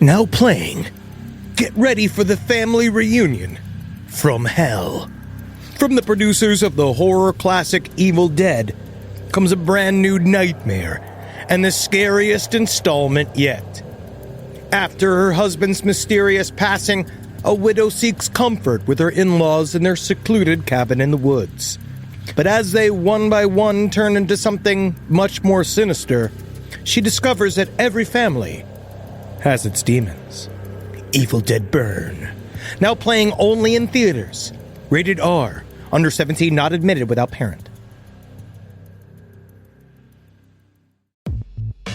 Now playing. Get ready for the family reunion from hell. From the producers of the horror classic Evil Dead comes a brand new nightmare and the scariest installment yet. After her husband's mysterious passing, a widow seeks comfort with her in-laws in their secluded cabin in the woods. But as they one by one turn into something much more sinister, she discovers that every family has its demons. Evil Dead Burn. Now playing only in theaters. Rated R. Under 17, not admitted without parent.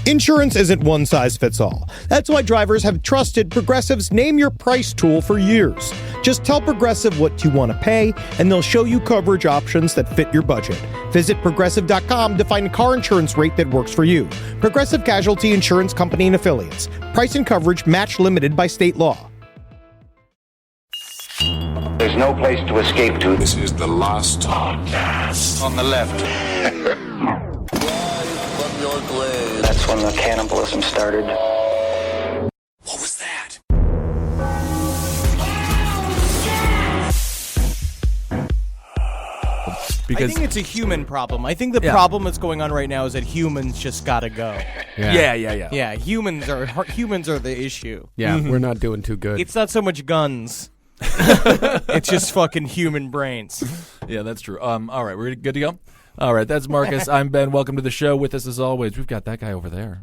Insurance isn't one size fits all. That's why drivers have trusted Progressive's Name Your Price tool for years. Just tell Progressive what you want to pay, and they'll show you coverage options that fit your budget. Visit Progressive.com to find a car insurance rate that works for you. Progressive Casualty Insurance Company and Affiliates. Price and coverage match limited by state law. There's no place to escape to. This is the last podcast. On the left. That's when the cannibalism started. What was that? Because I think it's a human problem. I think the problem that's going on right now is that humans just gotta go. Yeah. Humans are the issue. Yeah, we're not doing too good. It's not so much guns. It's just fucking human brains. Yeah, that's true. All right, we're good to go? All right, that's Marcus. I'm Ben. Welcome to the show. With us as always, we've got that guy over there.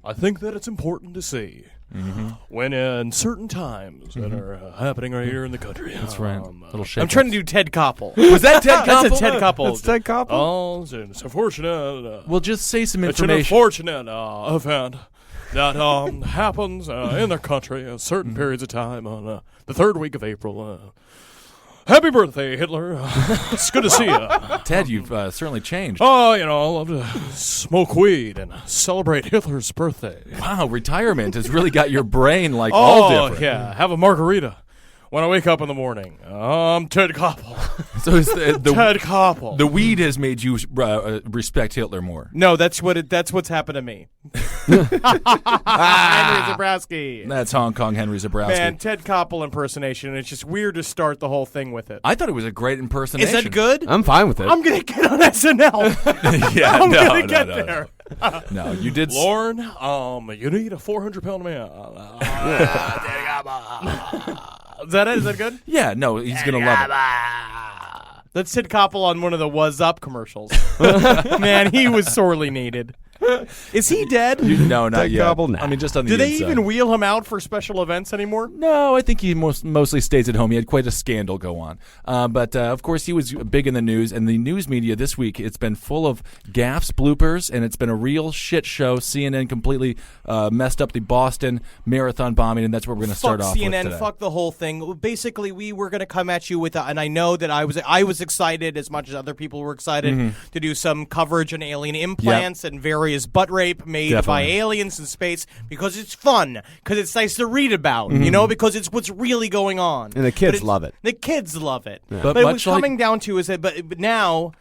I think that it's important to see when in certain times that are happening right here in the country. That's right. Little shake. I'm trying to do Ted Koppel. Was that Ted Koppel? That's a Ted Koppel. That's Ted Koppel? Oh, it's unfortunate. Well, just say some It's an information. unfortunate event that happens in the country at certain periods of time on the third week of April. Happy birthday, Hitler. It's good to see you. Ted, you've certainly changed. Oh, I love to smoke weed and celebrate Hitler's birthday. Wow, retirement has really got your brain all different. Yeah, have a margarita when I wake up in the morning. I'm Ted Koppel. So it's Ted Koppel. The weed has made you respect Hitler more. No, that's what's happened to me. Henry Zabrowski. That's Hong Kong Henry Zabrowski. Man, Ted Koppel impersonation. It's just weird to start the whole thing with it. I thought it was a great impersonation. Is that good? I'm fine with it. I'm gonna get on SNL. Yeah, I'm gonna get there. No, you did. Lauren, you need a 400-pound man. Is that it? Is that good? Yeah, no, he's going to love it. That's Ted Koppel on one of the Was Up commercials. Man, he was sorely needed. Is he dead? No, not Ted yet. Koppel, nah. I mean, just on the Do they inside. even wheel him out for special events anymore? No, I think he mostly stays at home. He had quite a scandal go on. But, of course, he was big in the news. And the news media this week, it's been full of gaffes, bloopers, and it's been a real shit show. CNN completely messed up the Boston Marathon bombing, and that's what we're going to start off CNN, with today. fuck the whole thing. Basically, we were going to come at you with, and I know that I was excited as much as other people were excited to do some coverage on alien implants and various butt rape made by aliens in space because it's fun, because it's nice to read about, because it's what's really going on. And the kids love it. The kids love it. Yeah. But what's coming down to is that, but now,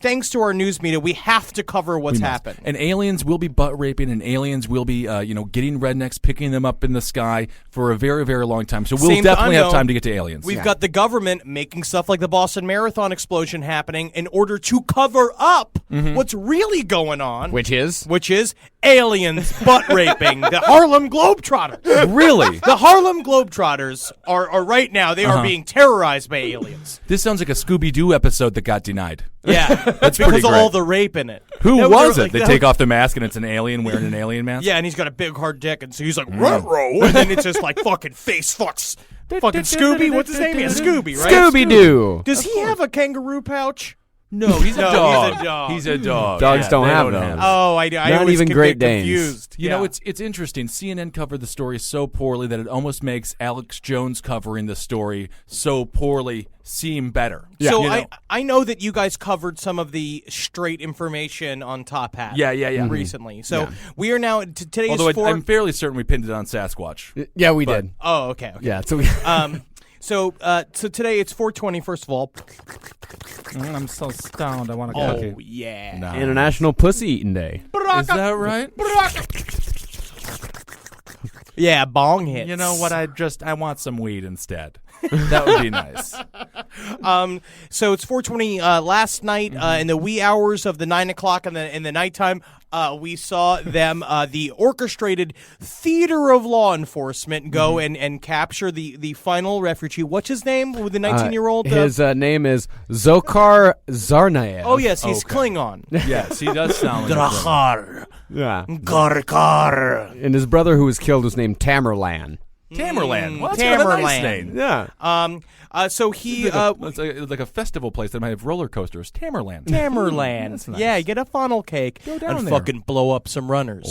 thanks to our news media, we have to cover what's happened. And aliens will be butt raping, and aliens will be, getting rednecks, picking them up in the sky for a very, very long time. So we'll definitely have time to get to aliens. We've got the government making stuff like the Boston Marathon explosion happening in order to cover up what's really going on. Which is Aliens butt raping the Harlem Globetrotters. Really? The Harlem Globetrotters are right now, they are being terrorized by aliens. This sounds like a Scooby-Doo episode that got denied. Yeah, that's because of all the rape in it. Who was it? They take off the mask and it's an alien wearing an alien mask? Yeah, and he's got a big hard dick, and so he's like, ruh-roh, and then it's just like fucking face fucks. Fucking Scooby? What's his name? Yeah, Scooby, right? Scooby-Doo. Does he have a kangaroo pouch? No, he's a dog. He's a dog. He's a dog. Dogs don't they have them. Oh, I Not always even get Great Danes. confused. You know, it's interesting. CNN covered the story so poorly that it almost makes Alex Jones covering the story so poorly seem better. Yeah. So I know that you guys covered some of the straight information on Top Hat. Yeah. Recently. So we are now today. Although I'm fairly certain we pinned it on Sasquatch. Yeah, we did. Oh, okay. Yeah. So today it's 420. First of all, I'm so stoned. I want a cookie. Oh yeah. Nah. International Pussy Eating Day. Is that right? Yeah, bong hits. You know what? I want some weed instead. That would be nice. So it's 4:20 last night in the wee hours of the 9 o'clock in the nighttime. We saw them, the orchestrated theater of law enforcement, go and capture the final refugee. What's his name? With the 19-year-old. His name is Zokar Zarnaev. Oh yes, he's Klingon. Yes, he does sound like Drachar. Yeah. Karkar. And his brother who was killed was named Tamerlan. Tamerlan. Well, that's kind of a nice name. Yeah. So he It's like a festival place that might have roller coasters. Tamerlan. Tamerlan. That's nice. Yeah, you get a funnel cake Go down and there. fucking blow up some runners.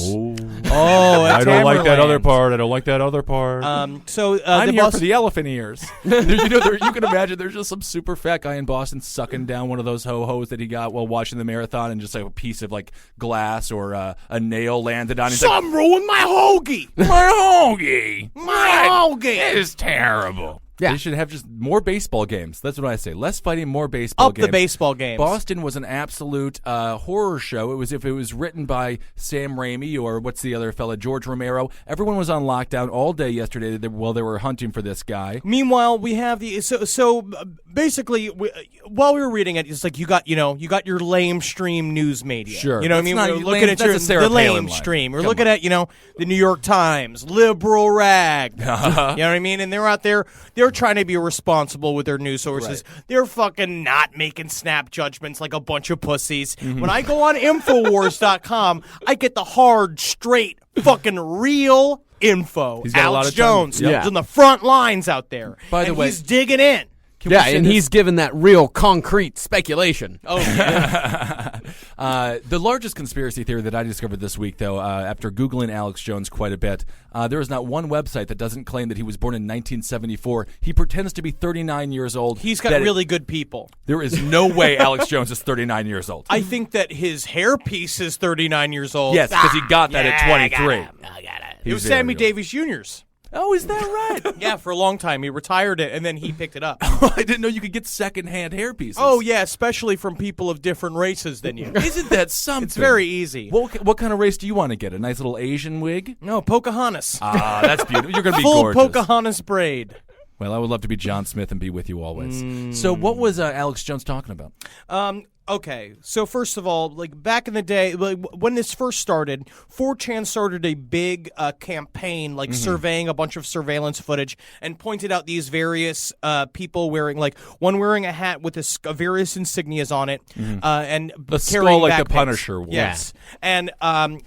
Oh, I don't like that other part. I don't like that other part. So I'm the here boss. for the elephant ears. You can imagine there's just some super fat guy in Boston sucking down one of those ho-hos that he got while watching the marathon, and just like a piece of like glass or a nail landed on. He's like, Some ruined my hoagie. my hoagie. My hoagie. It is terrible. Yeah. They should have just more baseball games. That's what I say. Less fighting, more baseball Up games. the baseball games. Boston was an absolute horror show. It was if it was written by Sam Raimi or what's the other fella, George Romero. Everyone was on lockdown all day yesterday while they were hunting for this guy. Meanwhile, we have basically while we were reading it, it's like you got your lame stream news media. Sure. You know what I mean? That's We're not looking lame, at that's a Sarah the lame Palin line. stream. We're Come looking on. at the New York Times, liberal rag. You know what I mean? And they're out there. They're trying to be responsible with their news sources. Right. They're fucking not making snap judgments like a bunch of pussies. When I go on Infowars.com, I get the hard, straight, fucking real info. He's got a lot Alex of time. Jones Yeah. is on the front lines out there. By the and way- he's digging in. Can we Yeah, say and this? he's given that real concrete speculation. Oh, yeah. The largest conspiracy theory that I discovered this week, though, after Googling Alex Jones quite a bit, there is not one website that doesn't claim that he was born in 1974. He pretends to be 39 years old. He's got That really good people. There is no way Alex Jones is 39 years old. I think that his hairpiece is 39 years old. Yes, because he got that at 23. I got it. He's It was very Sammy old. Davis Jr.'s. Oh, is that right? Yeah, for a long time. He retired it, and then he picked it up. I didn't know you could get secondhand hairpieces. Oh, yeah, especially from people of different races than you. Isn't that something? It's very easy. What kind of race do you want to get? A nice little Asian wig? No, Pocahontas. Ah, that's beautiful. You're going to be Full gorgeous. Pocahontas braid. Well, I would love to be John Smith and be with you always. So what was Alex Jones talking about? Okay, so first of all, like back in the day, like, when this first started, 4chan started a big campaign, like surveying a bunch of surveillance footage, and pointed out these various people wearing, like one wearing a hat with various insignias on it, and The carrying skull like the backpacks. Punisher wore. Yes, and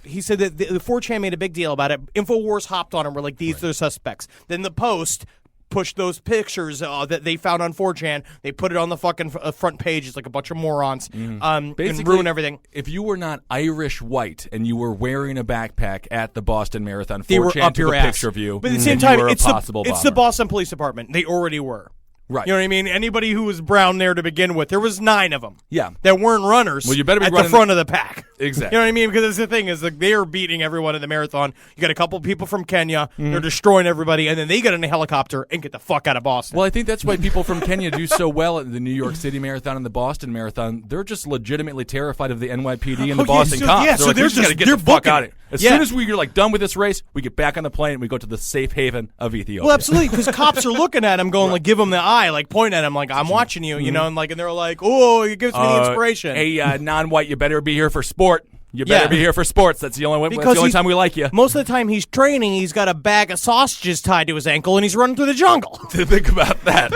he said that the 4chan made a big deal about it. Infowars hopped on and were like, these are the suspects. Then the Post pushed those pictures that they found on 4chan. They put it on the fucking front page. It's like a bunch of morons. And ruin everything. If you were not Irish white and you were wearing a backpack at the Boston Marathon, They were 4chan up took your a ass. picture of you. But at the same and time, you were a it's possible the bomber. Boston Police Department. They already were. Right. You know what I mean? Anybody who was brown there to begin with, there was 9 of them. Yeah. That weren't runners. Well, you better be at the running front of the pack. Exactly. You know what I mean? Because that's the thing is like they are beating everyone in the marathon. You got a couple people from Kenya. They're destroying everybody, and then they get in a helicopter and get the fuck out of Boston. Well, I think that's why people from Kenya do so well at the New York City Marathon and the Boston Marathon. They're just legitimately terrified of the NYPD and the Boston cops. Yeah, so like, they're we just got to just get they're the fuck booking out of it. here. As Yeah. soon as we're like done with this race, we get back on the plane and we go to the safe haven of Ethiopia. Well, absolutely, because cops are looking at him, going like, give him the eye, like pointing at him, like I'm watching you, you know, and like, and they're like, oh, it gives me the inspiration. Hey, non-white, you better be here for sport. You better be here for sports. That's the only Because time we like you. Most of the time he's training, he's got a bag of sausages tied to his ankle, and he's running through the jungle. Think about that.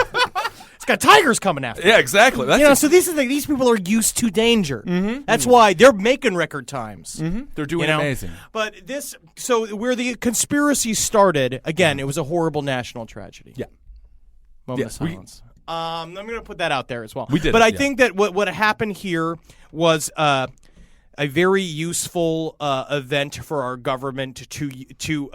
He's got tigers coming after him. Yeah, exactly. That's You know, so these people are used to danger. That's why they're making record times. they're doing You know? amazing. But so where the conspiracy started, again, it was a horrible national tragedy. Yeah. Moment of Yeah, we- silence. I'm going to put that out there as well. We did But it, I yeah. think that what happened here was a very useful event for our government to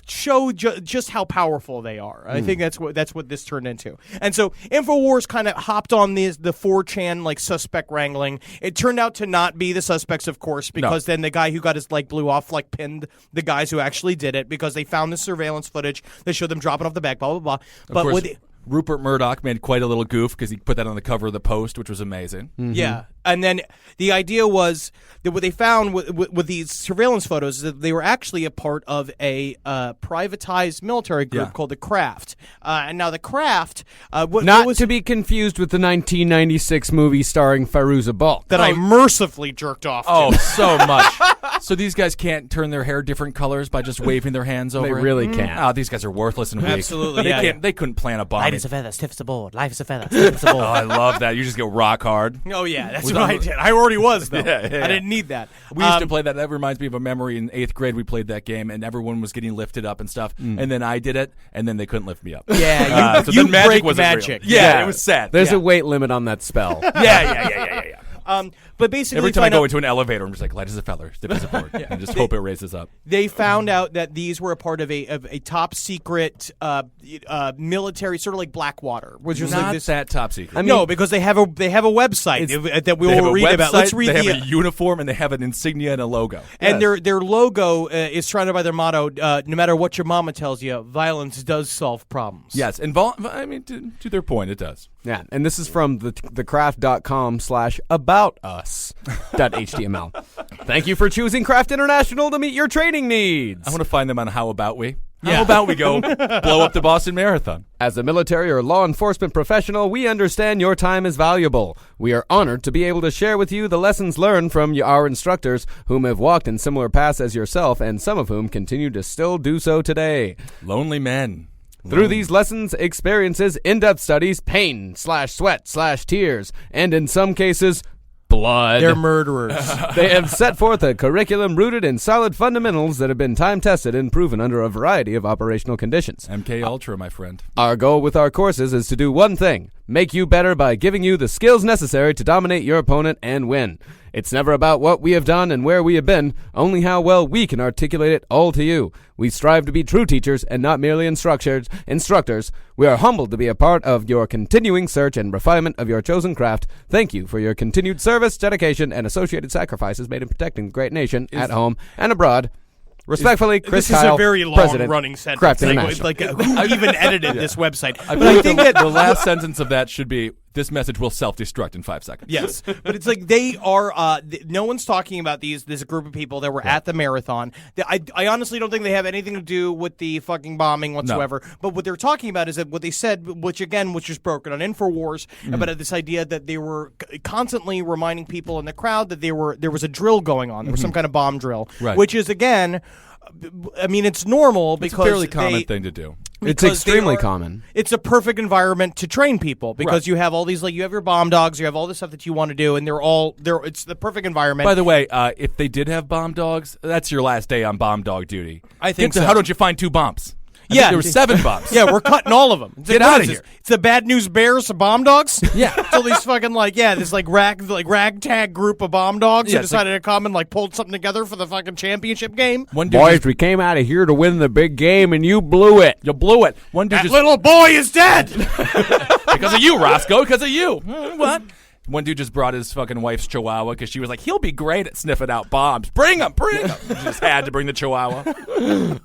show just how powerful they are. I think that's what this turned into. And so Infowars kind of hopped on the 4chan like suspect wrangling. It turned out to not be the suspects, of course, because then the guy who got his leg blew off like pinned the guys who actually did it because they found the surveillance footage. They showed them dropping off the bag, blah, blah, blah. But Of course, with Rupert Murdoch made quite a little goof because he put that on the cover of the Post, which was amazing. Yeah. And then the idea was that what they found with these surveillance photos is that they were actually a part of a privatized military group called the Kraft. And now the Kraft, Not to be confused with the 1996 movie starring Fairuza Balk. that I mercifully jerked off to. Oh, so much. So these guys can't turn their hair different colors by just waving their hands over They it? really can't. Oh, these guys are worthless and weak. Absolutely, They yeah, can't. yeah. They couldn't plan a bomb. Light as a feather, stiff as a board. Life is a feather, stiff as a board. Oh, I love that. You just go rock hard. Oh, yeah, that's what I did. I already was, though. Yeah, yeah, I didn't need that. We used to play that. That reminds me of a memory in 8th grade. We played that game, and everyone was getting lifted up and stuff. And then I did it, and then they couldn't lift me up. Yeah, so you then magic break wasn't magic. real. Yeah, it was sad. There's yeah. a weight limit on that spell. Yeah. But basically, Every time I find go out- into an elevator, I'm just like, light as a feather, stiff as a board, and just hope it raises up. they found out that these were a part of a top secret military, sort of like Blackwater, which was Not like this. that top secret. No, because they have a website that we They have will a read about. website, Let's read They the have a uniform, and they have an insignia and a logo. and their logo is surrounded by their motto: "No matter what your mama tells you, violence does solve problems." Yes, I mean, to their point, it does. Yeah, and this is from thecraft.com/aboutus.html. Thank you for choosing Craft International to meet your training needs. I want to find them on How About We. How about we go blow up the Boston Marathon? As a military or law enforcement professional, we understand your time is valuable. We are honored to be able to share with you the lessons learned from our instructors, whom have walked in similar paths as yourself, and some of whom continue to still do so today. Lonely men. Through these lessons, experiences, in-depth studies, pain/sweat/tears, and in some cases, blood. They're murderers. They have set forth a curriculum rooted in solid fundamentals that have been time-tested and proven under a variety of operational conditions. MK Ultra, my friend. Our goal with our courses is to do one thing: make you better by giving you the skills necessary to dominate your opponent and win. It's never about what we have done and where we have been, only how well we can articulate it all to you. We strive to be true teachers and not merely instructors. We are humbled to be a part of your continuing search and refinement of your chosen craft. Thank you for your continued service, dedication, and associated sacrifices made in protecting the great nation at home and abroad. Respectfully, Chris This Kyle, is a very President, long-running sentence. Craft International. Like who even edited this website? I But I think that the last sentence of that should be, this message will self-destruct in 5 seconds. Yes, but it's like they are. No one's talking about this group of people that were at the marathon. I honestly don't think they have anything to do with the fucking bombing whatsoever. No. But what they're talking about is that what they said, which is broken on InfoWars, about this idea that they were constantly reminding people in the crowd that there was a drill going on. There was some kind of bomb drill, Right. which is again. I mean, it's normal because It's a fairly common thing to do. It's because extremely common. It's a perfect environment to train people because Right. you have all these, like, you have your bomb dogs, you have all this stuff that you want to do, and it's the perfect environment. By the way, if they did have bomb dogs, that's your last day on bomb dog duty. I think so. so. How don't you find 2 bombs? I Yeah. think there were 7 bombs. Yeah, we're cutting all of them. It's Get like, what outta is here. this? It's the Bad News Bears of bomb dogs? Yeah. So these fucking, this ragtag group of bomb dogs Yeah, who it's decided to come and, pulled something together for the fucking championship game. One dude Boys, we came out of here to win the big game, and you blew it. you blew it. One dude That just little boy is dead! because of you, Roscoe. Because of you. What? One dude just brought his fucking wife's chihuahua because she was like, he'll be great at sniffing out bombs. Bring him. He just had to bring the chihuahua.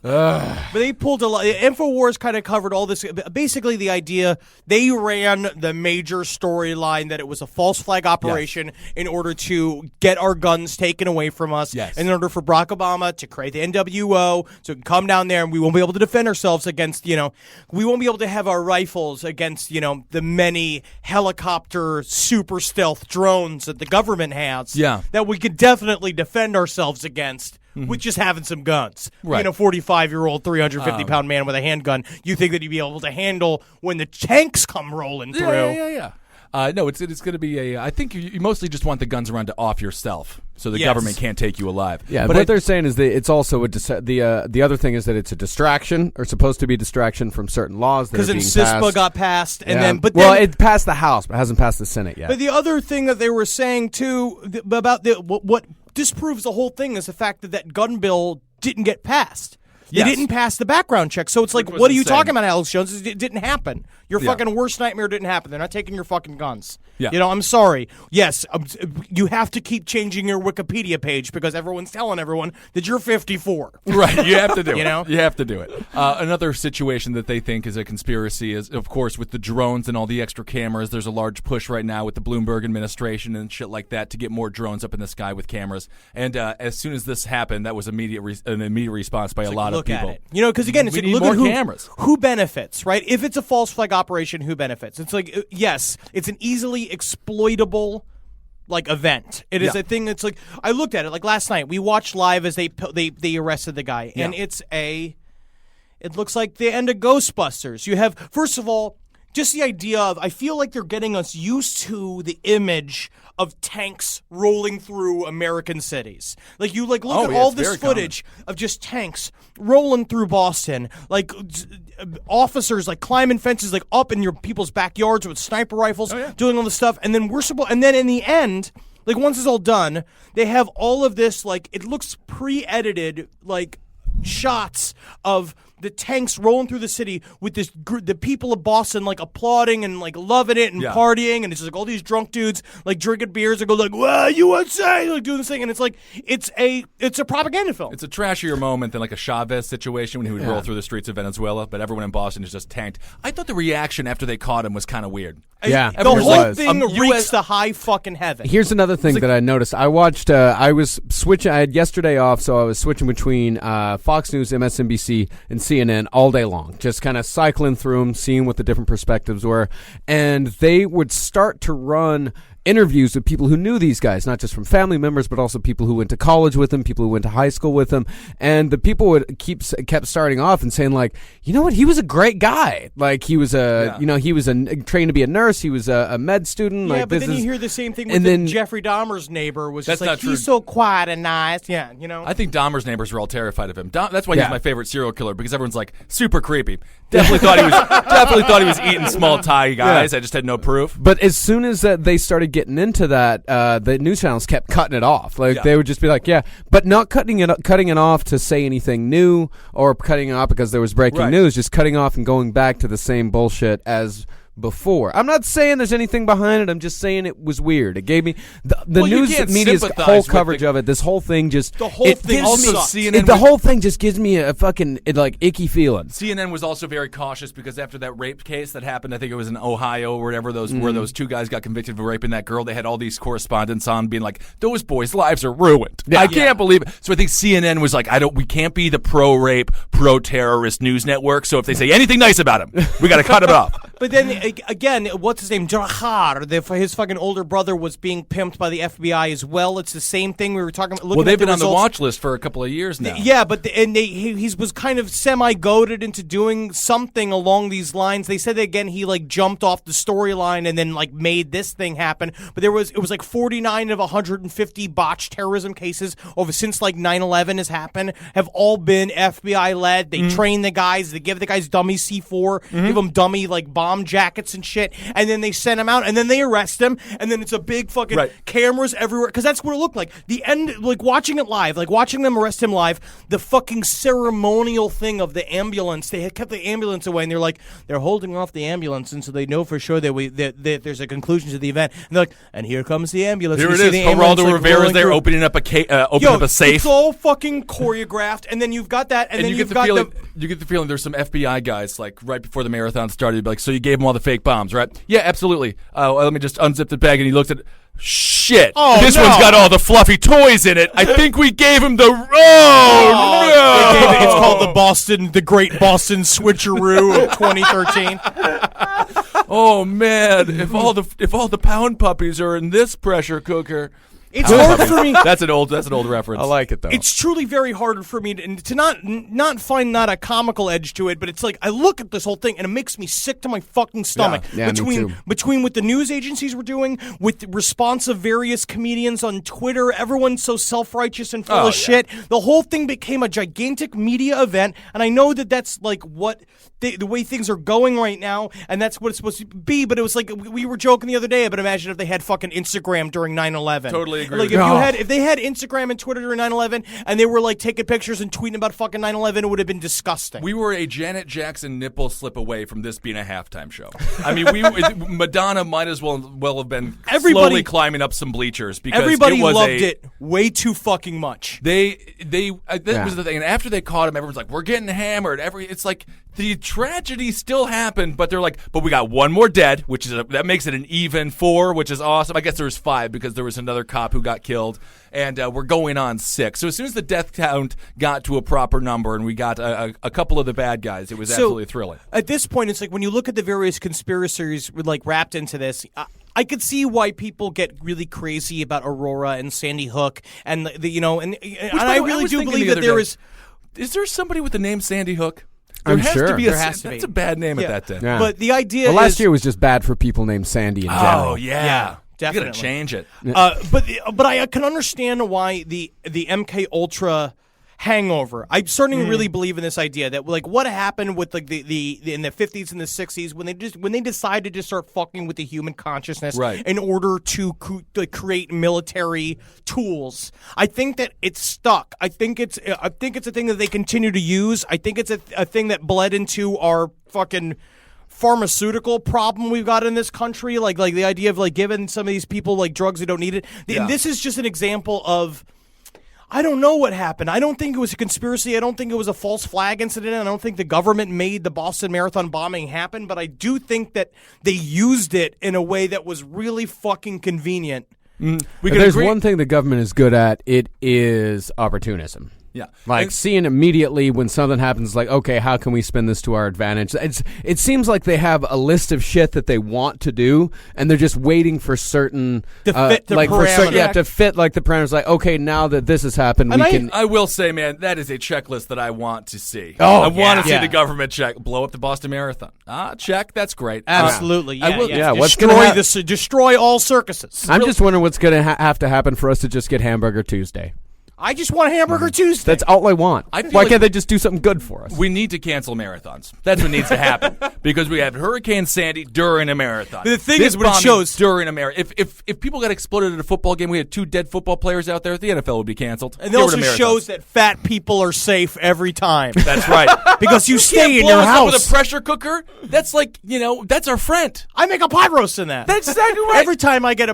But they pulled a lot. InfoWars kind of covered all this. Basically, the idea, they ran the major storyline that it was a false flag operation in order to get our guns taken away from us. Yes. In order for Barack Obama to create the NWO so we can come down there and we won't be able to defend ourselves against, we won't be able to have our rifles against, the many helicopter super stealth drones that the government has. Yeah. That we could definitely defend ourselves against. With just having some guns. Right. 45-year-old, 350-pound man with a handgun, you think that you'd be able to handle when the tanks come rolling through. Yeah. No, it's going to be I think you mostly just want the guns around to off yourself so the Yes. government can't take you alive. Yeah, but what they're saying is that it's also the other thing is that it's a distraction, or supposed to be a distraction from certain laws that Because are then being CISPA passed. got passed, and Yeah. then it passed the House, but hasn't passed the Senate yet. But the other thing that they were saying too about what disproves the whole thing is the fact that gun bill didn't get passed. They didn't pass the background check. So it's like, Which was what are you insane. talking about, Alex Jones? It didn't happen. Your fucking worst nightmare didn't happen. They're not taking your fucking guns. Yeah. You know, I'm sorry. Yes, you have to keep changing your Wikipedia page because everyone's telling everyone that you're 54. Right, you have to do it. You know? You have to do it. Another situation that they think is a conspiracy is, of course, with the drones and all the extra cameras. There's a large push right now with the Bloomberg administration and shit like that to get more drones up in the sky with cameras. And as soon as this happened, that was an immediate response by a lot of people. At it. You know, because again, it's We like, need look more at who, cameras. who benefits, right? If it's a false flag operation, who benefits? It's like, yes, it's an easily exploitable like event. It is a thing that's like, I looked at it like last night. We watched live as they arrested the guy, and it looks like the end of Ghostbusters. You have, first of all, just the idea of, I feel like they're getting us used to the image of tanks rolling through American cities. Like, you look at all this footage of just tanks rolling through Boston, like officers like climbing fences, like up in your people's backyards with sniper rifles, doing all this stuff, and then and then in the end, like once it's all done, they have all of this, like, it looks pre-edited, like shots of the tanks rolling through the city with this the people of Boston like applauding and like loving it and partying, and it's just like all these drunk dudes like drinking beers and go like, "Wow, USA!" like doing this thing, and it's like it's a propaganda film. It's a trashier moment than like a Chavez situation when he would roll through the streets of Venezuela, but everyone in Boston is just tanked. I thought the reaction after they caught him was kind of weird. Yeah, the whole was. thing reeks to high fucking heaven. Here's another thing that I noticed. I watched. I was switching. I had yesterday off, so I was switching between Fox News, MSNBC, and CNN all day long, just kind of cycling through them, seeing what the different perspectives were, and they would start to run interviews with people who knew these guys, not just from family members, but also people who went to college with them, people who went to high school with them, and the people would kept starting off and saying like, you know what, he was a great guy. Like he was he was trained to be a nurse. He was a med student. Yeah, like, but then you hear the same thing with and then Jeffrey Dahmer's neighbor was just That's like, not true. he's so quiet and nice. Yeah, you know. I think Dahmer's neighbors were all terrified of him. That's why he's my favorite serial killer, because everyone's like super creepy. Definitely thought he was eating small Thai guys. I just had no proof. But as soon as they started getting into that, the news channels kept cutting it off. Like they would just be like, but not cutting it off to say anything new or cutting it off because there was breaking news. Just cutting off and going back to the same bullshit as before. I'm not saying there's anything behind it. I'm just saying it was weird. It gave me the news media's whole coverage of it. This whole thing just the whole thing also sucked. CNN whole thing just gives me a fucking like icky feeling. CNN was also very cautious because after that rape case that happened, I think it was in Ohio or whatever, where those two guys got convicted for raping that girl, they had all these correspondents on being like, those boys' lives are ruined. I can't believe it. So I think CNN was like, we can't be the pro-rape, pro-terrorist news network, so if they say anything nice about him, we got to cut it off. But then again, what's his name? Jahar, his fucking older brother was being pimped by the FBI as well. It's the same thing we were talking about. Well, they've been on the watch list for a couple of years now. Yeah, but he was kind of semi-goaded into doing something along these lines. They said that, again, he like jumped off the storyline and then like made this thing happen. But it was like 49 of 150 botched terrorism cases since like 9/11 has happened have all been FBI led. They train the guys. They give the guys dummy C4, give them dummy like bomb jackets and shit, and then they send him out, and then they arrest him, and then it's a big fucking cameras everywhere, because that's what it looked like. The end, like watching it live, like watching them arrest him live, the fucking ceremonial thing of the ambulance, they had kept the ambulance away, and they're holding off the ambulance, and so they know for sure that there's a conclusion to the event, and they're like, and here comes the ambulance. Here it is, Geraldo Rivera's there opening up a safe. It's all fucking choreographed, and then you've got that, and then you get the feeling there's some FBI guys, like right before the marathon started, like, so you gave them all the fake bombs, right? Yeah, absolutely. Let me just unzip the bag, and he looked at it. Shit! This one's got all the fluffy toys in it. I think we gave him the. No! It's called the Great Boston Switcheroo of 2013. Oh man! If all the pound puppies are in this pressure cooker. It's hard for me. That's an old reference. I like it though. It's truly very hard for me to not find a comical edge to it, but it's like I look at this whole thing and it makes me sick to my fucking stomach. Yeah, me too. Between what the news agencies were doing, with the response of various comedians on Twitter, everyone's so self-righteous and full of shit. The whole thing became a gigantic media event, and I know that that's like what the way things are going right now, and that's what it's supposed to be. But it was like we were joking the other day, but imagine if they had fucking Instagram during 9/11. Totally totally agree Like with you. if they had Instagram and Twitter during 9/11 and they were like taking pictures and tweeting about fucking 9/11, it would have been disgusting. We were a Janet Jackson nipple slip away from this being a halftime show. I mean, Madonna might as well have been slowly climbing up some bleachers because everybody loved it way too fucking much. That was the thing. And after they caught him, everyone's like, "We're getting hammered." It's like the tragedy still happened, but they're like, "But we got one more dead," which is that makes it an even 4, which is awesome. I guess there was 5 because there was another cop who got killed, and we're going on 6. So as soon as the death count got to a proper number, and we got a couple of the bad guys, it was absolutely thrilling. At this point, it's like when you look at the various conspiracies like wrapped into this. I could see why people get really crazy about Aurora and Sandy Hook, and and I really do believe that there is. Is there somebody with the name Sandy Hook? I'm sure. There has to be. That's a bad name at that day. Yeah. But the idea Well, last year was just bad for people named Sandy in general. Oh, yeah. definitely. You gotta change it. But I can understand why the MK Ultra hangover. I'm starting to really believe in this idea that like what happened with like the in the 50s and the 60s when they decided to start fucking with the human consciousness in order to create military tools. I think that it's stuck. I think it's a thing that they continue to use. I think it's a thing that bled into our fucking pharmaceutical problem we've got in this country. Like the idea of like giving some of these people like drugs who don't need it. And this is just an example of. I don't know what happened. I don't think it was a conspiracy. I don't think it was a false flag incident. I don't think the government made the Boston Marathon bombing happen, but I do think that they used it in a way that was really fucking convenient. There's one thing the government is good at. It is opportunism. Yeah. Like seeing immediately when something happens, like, okay, how can we spin this to our advantage? It seems like they have a list of shit that they want to do, and they're just waiting for certain to fit the parameters. to fit like the parameters. Like, okay, now that this has happened, I will say, man, that is a checklist that I want to see. Oh, I want to see the government blow up the Boston Marathon. Check. That's great. Absolutely. What's gonna destroy all circuses. I'm just wondering what's going to have to happen for us to just get Hamburger Tuesday. I just want a Hamburger Tuesday. That's all I want. Why can't they just do something good for us? We need to cancel marathons. That's what needs to happen because we have Hurricane Sandy during a marathon. But the thing is, what it shows during a marathon. If people got exploded at a football game, we had 2 dead football players out there. The NFL would be canceled. And it also shows that fat people are safe every time. That's right. Because you stay in blow your us house up with a pressure cooker. That's like that's our friend. I make a pot roast in that. That's exactly right. Every time I get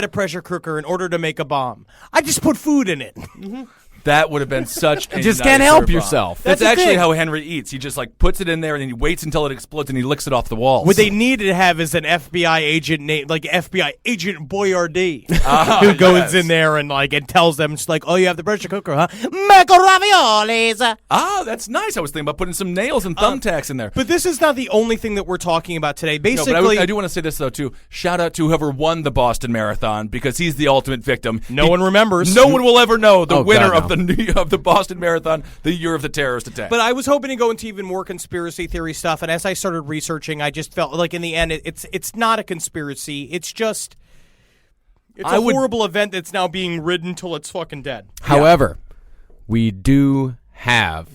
a pressure cooker in order to make a bomb, I just put food in it. Mm-hmm. That would have been such a just nice can't help bomb. yourself. That's actually how Henry eats. He just like puts it in there and then he waits until it explodes and he licks it off the walls. What they needed to have is an FBI agent named like FBI Agent Boyardee who goes in there and tells them it's like, oh, you have the pressure cooker, huh? Make raviolis. That's nice. I was thinking about putting some nails and thumbtacks in there. But this is not the only thing that we're talking about today. Basically, no, but I do want to say this though too. Shout out to whoever won the Boston Marathon because he's the ultimate victim. No one remembers. No one will ever know the winner of the Boston Marathon, the year of the terrorist attack. But I was hoping to go into even more conspiracy theory stuff, and as I started researching, I just felt like in the end, it's not a conspiracy. It's just a horrible event that's now being ridden till it's fucking dead. However, we do have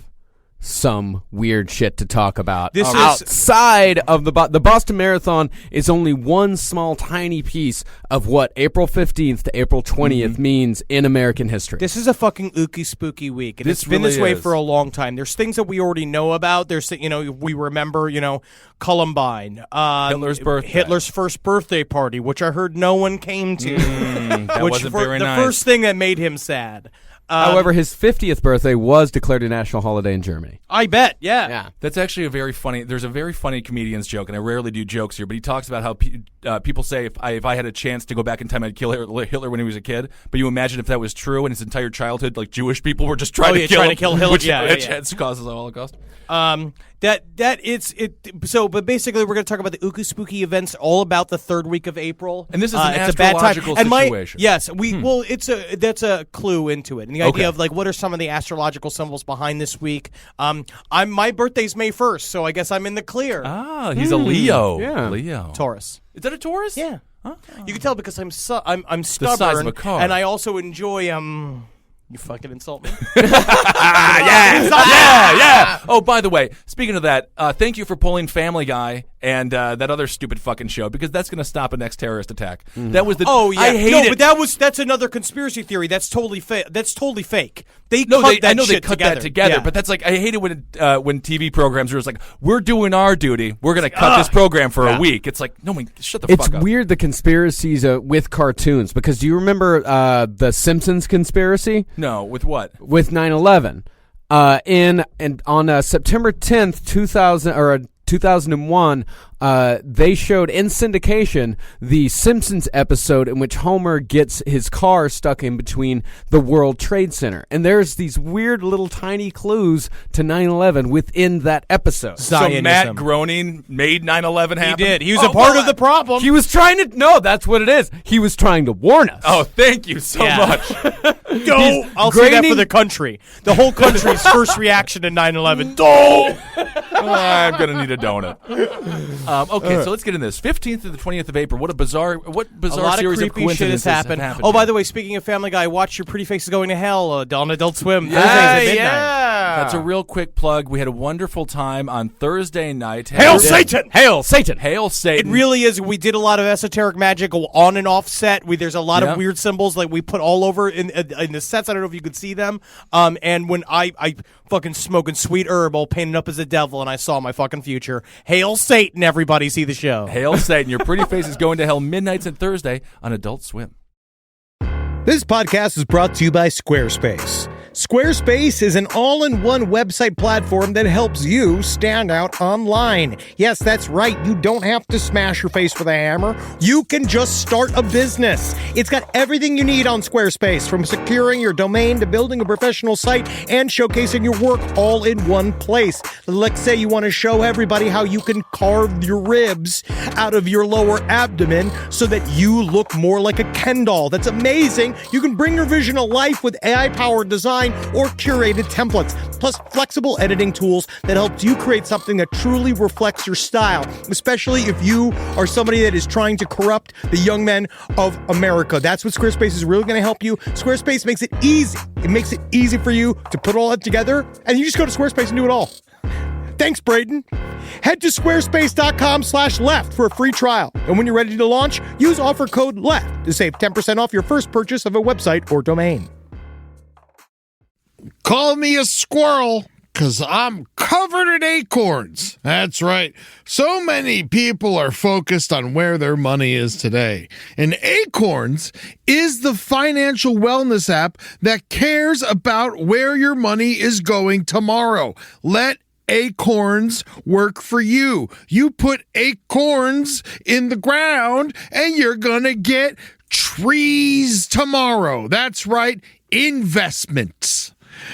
some weird shit to talk about. This is outside of the Boston Marathon is only one small tiny piece of what April 15th to April 20th means in American history. This is a fucking ooky spooky week, and it's been this way for a long time. There's things that we already know about. There's we remember Columbine, Hitler's first birthday party, which I heard no one came to. That wasn't very nice. The first thing that made him sad. However, his 50th birthday was declared a national holiday in Germany. I bet, yeah. That's actually there's a very funny comedian's joke, and I rarely do jokes here, but he talks about how people say if I had a chance to go back in time, I'd kill Hitler when he was a kid. But you imagine if that was true and his entire childhood, like Jewish people were just trying to kill him, which causes a Holocaust. But basically, we're going to talk about the ooky spooky events, all about the third week of April. And this is an astrological situation. Well, that's a clue into it. And the idea of what are some of the astrological symbols behind this week? My birthday's May 1st, so I guess I'm in the clear. Ah, he's a Leo. Yeah. Leo. Taurus. Is that a Taurus? Yeah. Oh. You can tell because I'm stubborn. The size of a car. And I also enjoy you fucking insult me. Yeah. Yeah. Oh, by the way, speaking of that, thank you for pulling Family Guy and that other stupid fucking show, because that's going to stop a next terrorist attack. That was the. Oh yeah, I hate no, it. but that's another conspiracy theory. That's totally fake. That's totally fake. I know they cut that together, yeah. but that's like, I hate it when TV programs are just like, we're doing our duty, we're going to cut this program for a week. It's like, no, shut the fuck up. It's weird, the conspiracies with cartoons, because do you remember the Simpsons conspiracy? No, with what? With 9/11. On September 10th, 2001, they showed in syndication the Simpsons episode in which Homer gets his car stuck in between the World Trade Center. And there's these weird little tiny clues to 9/11 within that episode. So Matt Groening made 9/11 happen? He did. He was a part of the problem. He was trying to... No, that's what it is. He was trying to warn us. Oh, thank you so much. Go! I'll say that for the country. The whole country's first reaction to 9/11. Go! I'm going to need a donut. Okay, so let's get in this. 15th to the 20th of April. What bizarre a lot series of of creepy shit has coincidences have happened. happened. Oh, by the way, speaking of Family Guy, watch Your Pretty Face is Going to Hell on Adult Swim. Yeah, Thursdays at midnight. That's a real quick plug. We had a wonderful time on Thursday night. Hail Satan! Hail Satan! Hail Satan! It really is. We did a lot of esoteric magic on and off set. There's a lot of weird symbols like we put all over in the sets. I don't know if you could see them. And when I fucking smoking sweet herb, all painted up as a devil, and I saw my fucking future. Hail Satan! Everybody see the show. Hail Satan! Your Pretty Face is Going to Hell, midnights and Thursday on Adult Swim. This podcast is brought to you by Squarespace. Squarespace is an all-in-one website platform that helps you stand out online. Yes, that's right. You don't have to smash your face with a hammer. You can just start a business. It's got everything you need on Squarespace, from securing your domain to building a professional site and showcasing your work all in one place. Let's say you want to show everybody how you can carve your ribs out of your lower abdomen so that you look more like a Ken doll. That's amazing. You can bring your vision to life with AI-powered design or curated templates, plus flexible editing tools that helps you create something that truly reflects your style, especially if you are somebody that is trying to corrupt the young men of America. That's what Squarespace is really going to help you. Squarespace makes it easy. It makes it easy for you to put all that together, and you just go to Squarespace and do it all. Thanks, Braden. Head to squarespace.com/left for a free trial. And when you're ready to launch, use offer code LEFT to save 10% off your first purchase of a website or domain. Call me a squirrel, 'cause I'm covered in acorns. That's right. So many people are focused on where their money is today. And Acorns is the financial wellness app that cares about where your money is going tomorrow. Let Acorns work for you. You put acorns in the ground and you're gonna get trees tomorrow. That's right, investments.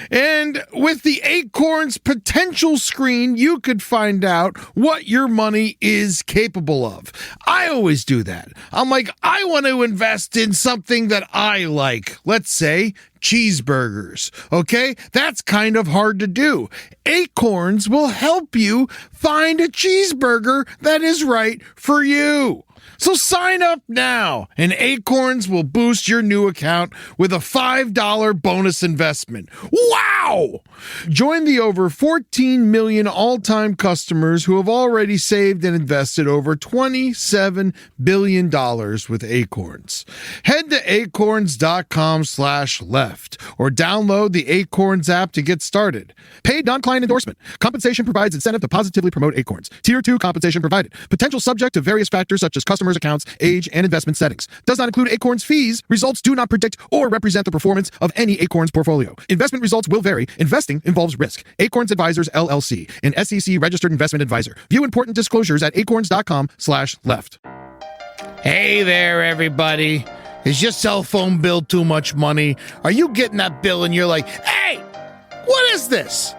And with the Acorns potential screen, you could find out what your money is capable of. I always do that. I'm like, I want to invest in something that I like. Let's say cheeseburgers. Okay? That's kind of hard to do. Acorns will help you find a cheeseburger that is right for you. So sign up now, and Acorns will boost your new account with a $5 bonus investment. Wow! Join the over 14 million all-time customers who have already saved and invested over $27 billion with Acorns. Head to acorns.com/left or download the Acorns app to get started. Paid non-client endorsement. Compensation provides incentive to positively promote Acorns. Tier 2 compensation provided. Potential subject to various factors such as customers' accounts, age, and investment settings. Does not include Acorns fees. Results do not predict or represent the performance of any Acorns portfolio. Investment results will vary. Investing involves risk. Acorns Advisors, LLC, an SEC registered investment advisor. View important disclosures at acorns.com/left. Hey there, everybody. Is your cell phone bill too much money? Are you getting that bill and you're like, hey, what is this?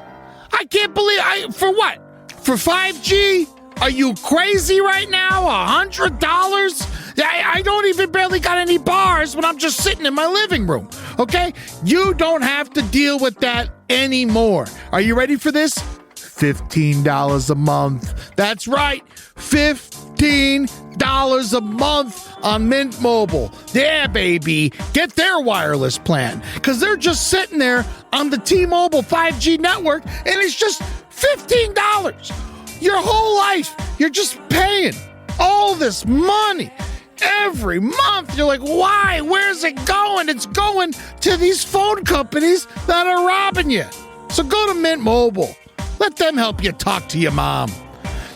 I can't believe for what? For 5G? Are you crazy right now? $100? I don't even barely got any bars when I'm just sitting in my living room, okay? You don't have to deal with that anymore. Are you ready for this? $15 a month. That's right, $15 $15 a month on Mint Mobile. Yeah, baby. Get their wireless plan because they're just sitting there on the T-Mobile 5G network and it's just $15. Your whole life, you're just paying all this money every month. You're like, why? Where's it going? It's going to these phone companies that are robbing you. So go to Mint Mobile. Let them help you talk to your mom.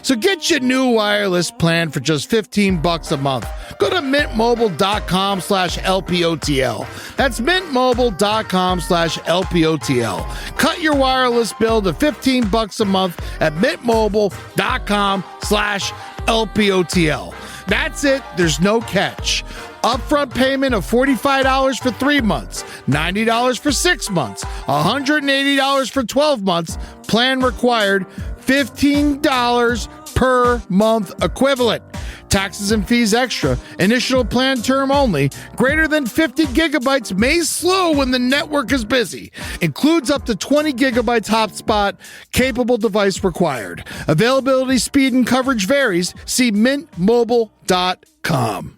So get your new wireless plan for just $15 a month. Go to mintmobile.com/LPOTL. That's mintmobile.com/LPOTL. Cut your wireless bill to $15 a month at mintmobile.com/LPOTL. That's it. There's no catch. Upfront payment of $45 for 3 months, $90 for 6 months, $180 for 12 months. Plan required, $15 per month equivalent. Taxes and fees extra. Initial plan term only. Greater than 50 gigabytes may slow when the network is busy. Includes up to 20 gigabytes hotspot. Capable device required. Availability, speed, and coverage varies. See mintmobile.com.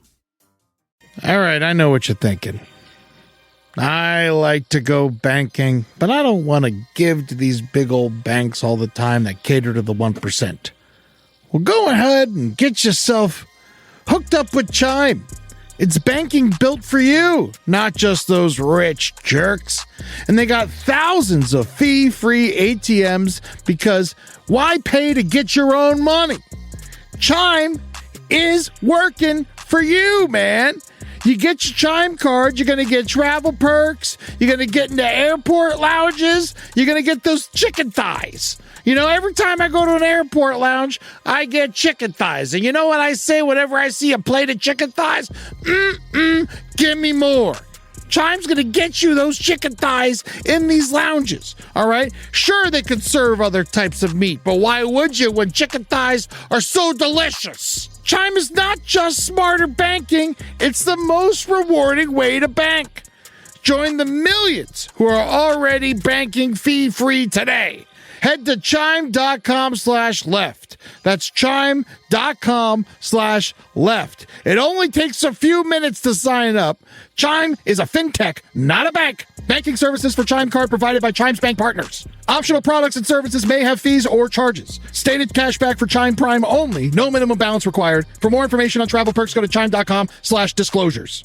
All right, I know what you're thinking. I like to go banking, but I don't want to give to these big old banks all the time that cater to the 1%. Well, go ahead and get yourself hooked up with Chime. It's banking built for you, not just those rich jerks. And they got thousands of fee-free ATMs because why pay to get your own money? Chime is working for you, man. You get your Chime card, you're going to get travel perks, you're going to get into airport lounges, you're going to get those chicken thighs. You know, every time I go to an airport lounge, I get chicken thighs. And you know what I say whenever I see a plate of chicken thighs? Give me more. Chime's going to get you those chicken thighs in these lounges, all right? Sure, they can serve other types of meat, but why would you when chicken thighs are so delicious? Chime is not just smarter banking, it's the most rewarding way to bank. Join the millions who are already banking fee-free today. Head to chime.com/left. That's chime.com/left. It only takes a few minutes to sign up. Chime is a fintech, not a bank. Banking services for Chime Card provided by Chime's bank partners. Optional products and services may have fees or charges. Stated cashback for Chime Prime only. No minimum balance required. For more information on travel perks, go to chime.com/disclosures.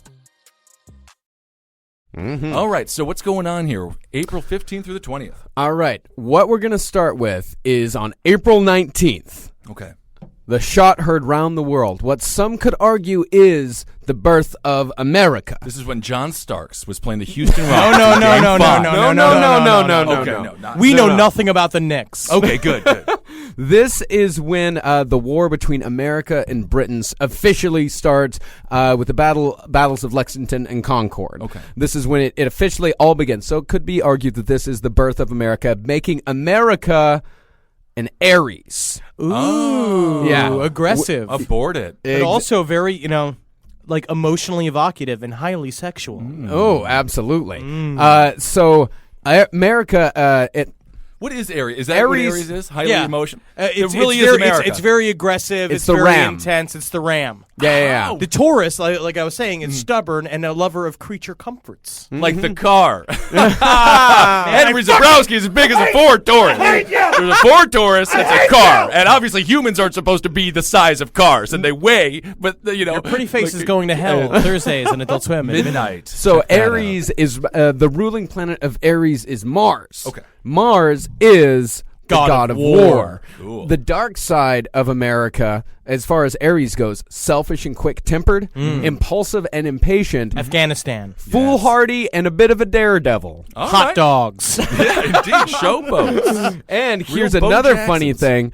All right, so what's going on here? April 15th through the 20th. All right, what we're going to start with is on April 19th. Okay. The shot heard round the world. What some could argue is the birth of America. This is when John Starks was playing the Houston Rockets. No. We know nothing about the Knicks. Okay, good. This is when the war between America and Britain officially starts with the battles of Lexington and Concord. Okay. This is when it officially all begins. So it could be argued that this is the birth of America, making America an Aries. Ooh, yeah, aggressive. Abort it. But also very, like emotionally evocative and highly sexual. Oh, absolutely. So America, what is Aries? Is that Aries, what Aries is? Highly emotional? It really is very, America. It's very aggressive. It's the the very ram. intense. It's the ram. Yeah. The Taurus, like I was saying, is stubborn and a lover of creature comforts. Like the car. Henry Zabrowski is as big as a Ford Taurus. There's a Ford Taurus, it's a car. And obviously humans aren't supposed to be the size of cars, and they weigh, but, Your pretty face is going to hell Thursdays on Adult Swim at midnight. So Aries is, the ruling planet of Aries is Mars. Okay. Mars is the god of war. Cool. The dark side of America, as far as Aries goes, selfish and quick-tempered, impulsive and impatient, Afghanistan. foolhardy and a bit of a daredevil. All Hot right. dogs. Yeah, indeed. Showboats. And here's Bo another Jacksons. funny thing.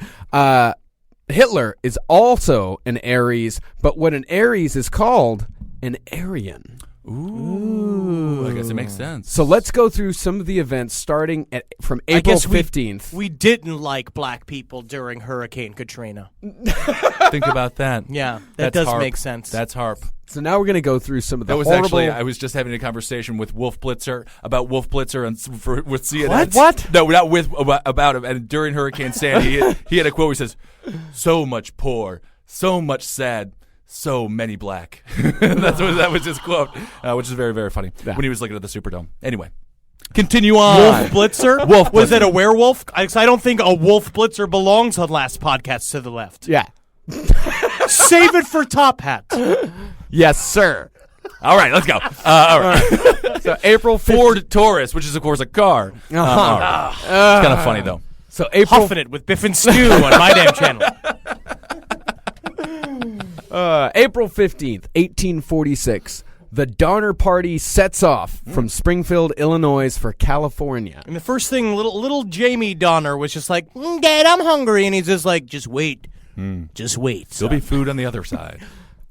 Hitler is also an Aries, but what an Aries is called, an Aryan. Ooh. I guess it makes sense. So let's go through some of the events starting from April 15th. We didn't like black people during Hurricane Katrina. Think about that. Yeah, That's does harp. make sense. That's harp. So now we're going to go through some of the That was horrible... actually, I was just having a conversation with Wolf Blitzer about Wolf Blitzer with CNN. What? No, not with, about him. And during Hurricane Sandy, he had a quote where he says, "So much poor, So much sad, so many black. That was his quote, which is very, very funny when he was looking at the Superdome. Anyway, continue on. Wolf Blitzer? Was it a werewolf? I don't think a Wolf Blitzer belongs on Last Podcast to the Left. Yeah. Save it for Top Hat. Yes, sir. All right, let's go. All right. So April 15th. Ford Taurus, which is, of course, a car. It's kind of funny, though. So April Huffing it with Biff and Stew on my damn channel. April 15th, 1846. The Donner Party sets off from Springfield, Illinois for California. And the first thing, little Jamie Donner was just like, Dad, I'm hungry. And he's just like, just wait. Just wait. There'll be food on the other side.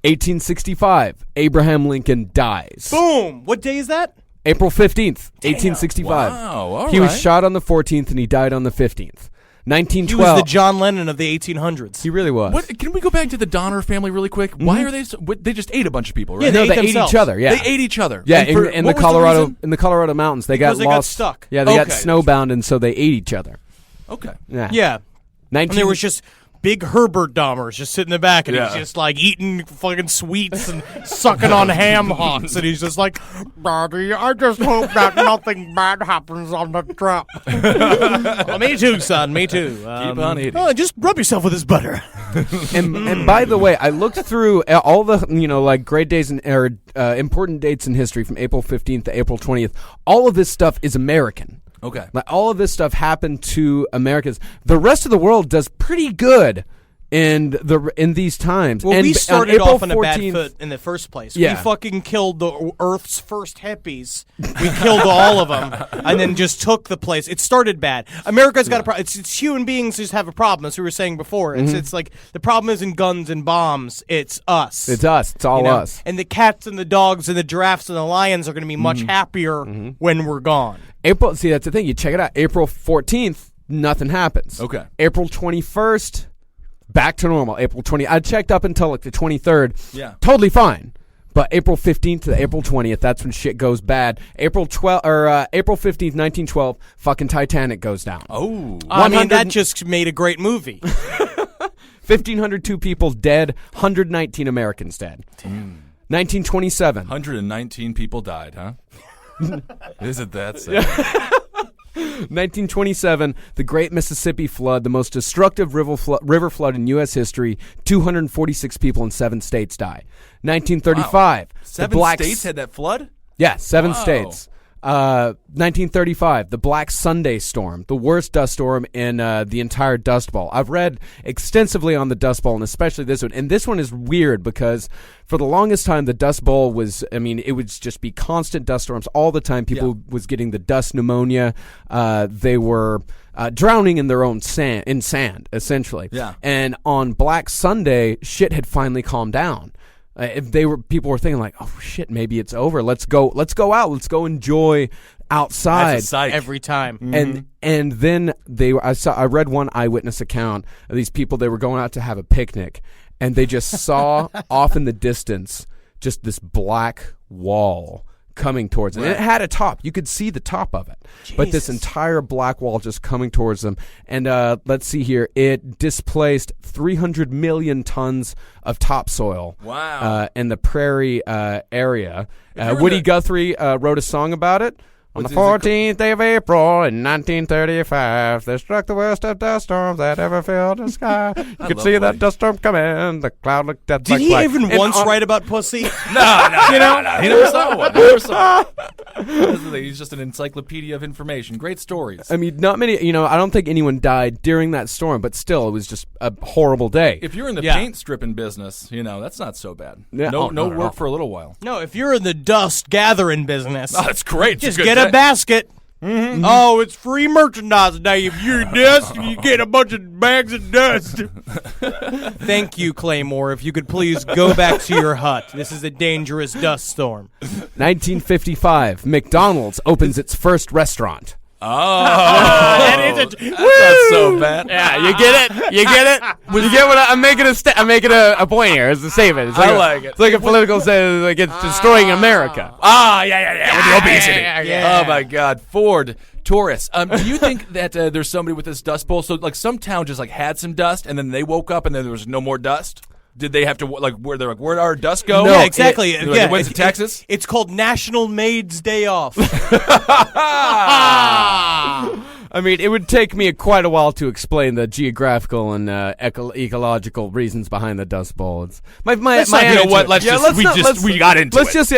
1865, Abraham Lincoln dies. Boom. What day is that? April 15th, 1865. Wow, all He was right. shot on the 14th and he died on the 15th. 1912. He was the John Lennon of the 1800s. He really was. What? Can we go back to the Donner family really quick? Why are they? They just ate a bunch of people, right? Yeah, No, ate they ate themselves. each other. Yeah, They ate each other. Yeah, And for- in what the was Colorado reason? in the Colorado mountains, they Because got they got lost. stuck. Yeah, they got Okay. snowbound, and so they ate each other. Okay. Yeah. 19 And there was just big Herbert Dahmers just sitting in the back, and Yeah. he's just like eating fucking sweets and sucking on ham hocks, and he's just like, Daddy, I just hope that nothing bad happens on the trip. Well, me too, son. Me too. Keep on eating. Oh, just rub yourself with this butter. and by the way, I looked through all the like great days or important dates in history from April 15th to April 20th. All of this stuff is American. Okay. Like all of this stuff happened to Americans. The rest of the world does pretty good in these times. Well, and we on started April off on a bad 14th foot in the first place. Yeah. We fucking killed the Earth's first hippies. We killed all of them, and then just took the place. It started bad. America's got a problem. It's human beings just have a problem, as we were saying before. It's like the problem isn't guns and bombs. It's us. It's us. It's all us. And the cats and the dogs and the giraffes and the lions are going to be much happier when we're gone. April. See, that's the thing. You check it out. April 14th, nothing happens. Okay. April 21st, back to normal. April 20th. I checked up until like the 23rd. Yeah. Totally fine. But April 15th to April 20th, that's when shit goes bad. April 15th, 1912, fucking Titanic goes down. Oh. I mean, 100 that just made a great movie. 1,502 people dead, 119 Americans dead. 1927. 119 people died, huh? Isn't that sad? 1927, the Great Mississippi Flood, the most destructive river flood in U.S. history. 246 people in 7 states die. 1935, the 7 Black states had that flood? Yeah, 7 Wow. states. 1935, the Black Sunday Storm, the worst dust storm in the entire Dust Bowl. I've read extensively on the Dust Bowl, and especially this one. And this one is weird because for the longest time, the Dust Bowl was, it would just be constant dust storms all the time. People was getting the dust pneumonia. They were drowning in their own sand, essentially. Yeah. And on Black Sunday, shit had finally calmed down. People were thinking like, oh shit, maybe it's over. Let's go out. Let's go enjoy outside. That's a sight. Every time. And then I read one eyewitness account of these people. They were going out to have a picnic, and they just saw off in the distance just this black wall coming towards them. And it had a top. You could see the top of it. But this entire black wall just coming towards them. And let's see here. It displaced 300 million tons of topsoil. Wow. In the prairie area. Woody Guthrie wrote a song about it. On the 14th day of April in 1935, there struck the worst of dust storms that ever filled the sky. You could see that dust storm coming. The cloud looked dead Did like he black. even And once on- write about pussy? No. He never saw one. That's the thing. He's just an encyclopedia of information. Great stories. I mean, not many, I don't think anyone died during that storm, but still, it was just a horrible day. If you're in the Yeah. paint stripping business, that's not so bad. Yeah. No Oh, not at work all. for a little while. No, if you're in the dust gathering business, Oh, that's great. It's just good get day. a basket. Oh, it's free merchandise day. If you're dust, you get a bunch of bags of dust. Thank you, Claymore. If you could please go back to your hut. This is a dangerous dust storm. 1955, McDonald's opens its first restaurant. Oh, That is that's not so bad. Yeah, you get it. You get it. You get what I'm making I'm making a point here. It's a statement. It's I like it. It's like a political say, like it's destroying America. Yeah. With the obesity. yeah. Oh my God, Ford Taurus. Do you think that there's somebody with this dust bowl? So like some town just like had some dust, and then they woke up, and then there was no more dust. Did they have to where'd our dust go? No, yeah, exactly. They went to Texas. It's called National Maid's Day Off. I mean, it would take me quite a while to explain the geographical and ecological reasons behind the Dust Bowl. We got into it. Let's just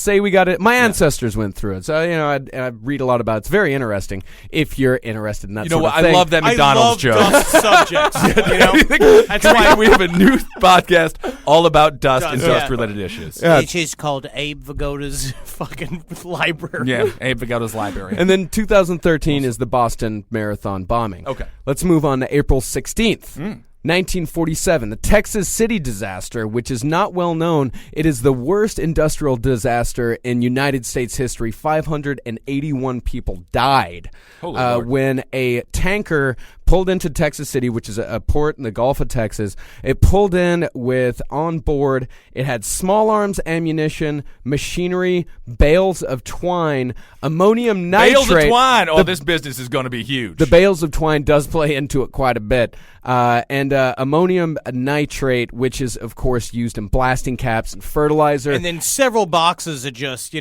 say we got it. My ancestors went through it, so I read a lot about it. It's very interesting if you're interested in that. Sort of thing. I love that McDonald's joke. Dust subjects. That's why we have a new podcast all about dust and dust-related issues. Yeah. It is called Abe Vigoda's fucking library. Yeah, Abe Vigoda's library. And then 2013 is the Boston Marathon bombing. Okay. Let's move on to April 16th. 1947, the Texas City disaster, which is not well known. It is the worst industrial disaster in United States history. 581 people died when a tanker pulled into Texas City, which is a port in the Gulf of Texas. It pulled in with on board, it had small arms ammunition, machinery, bales of twine, ammonium nitrate. Bales of twine! Oh, this business is going to be huge. The bales of twine does play into it quite a bit. And ammonium nitrate, which is, of course, used in blasting caps and fertilizer. And then several boxes of just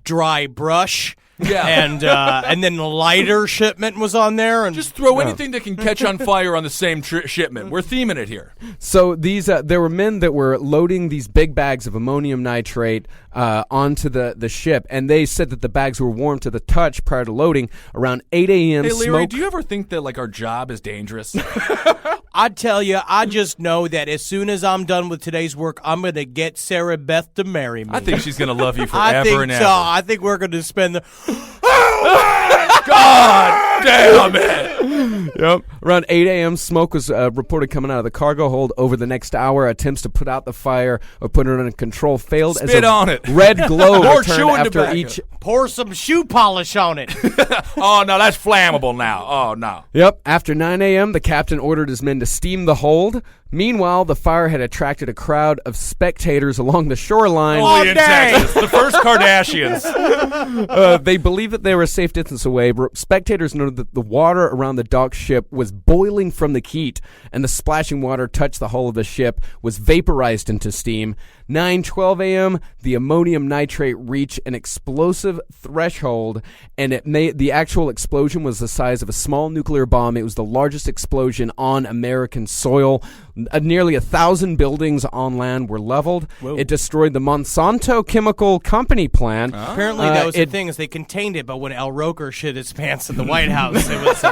dry brush. Yeah, and then the lighter shipment was on there, and just throw anything that can catch on fire on the same shipment. We're theming it here. So these there were men that were loading these big bags of ammonium nitrate onto the ship, and they said that the bags were warm to the touch prior to loading around 8 a.m. Hey, Leary, do you ever think that our job is dangerous? I tell you, I just know that as soon as I'm done with today's work, I'm going to get Sarah Beth to marry me. I think she's going to love you forever and ever. I think we're going to spend the... God damn it! Yep. Around 8 a.m., smoke was reported coming out of the cargo hold. Over the next hour, attempts to put out the fire or put it under control failed. Spit on it. Red glow returned after each. Pour some shoe polish on it. Oh, no, that's flammable now. Oh, no. Yep. After 9 a.m., the captain ordered his men to steam the hold. Meanwhile, the fire had attracted a crowd of spectators along the shoreline. Only in Texas. The first Kardashians. They believed that they were a safe distance away. Spectators noted that the water around the dock ship was boiling from the heat, and the splashing water touched the hull of the ship, was vaporized into steam. 9:12 a.m., the ammonium nitrate reached an explosive threshold, and the actual explosion was the size of a small nuclear bomb. It was the largest explosion on American soil. Nearly 1,000 buildings on land were leveled. Whoa. It destroyed the Monsanto Chemical Company plant. Apparently, that was the thing, is they contained it, but when Al Roker shit his pants at the White House, it was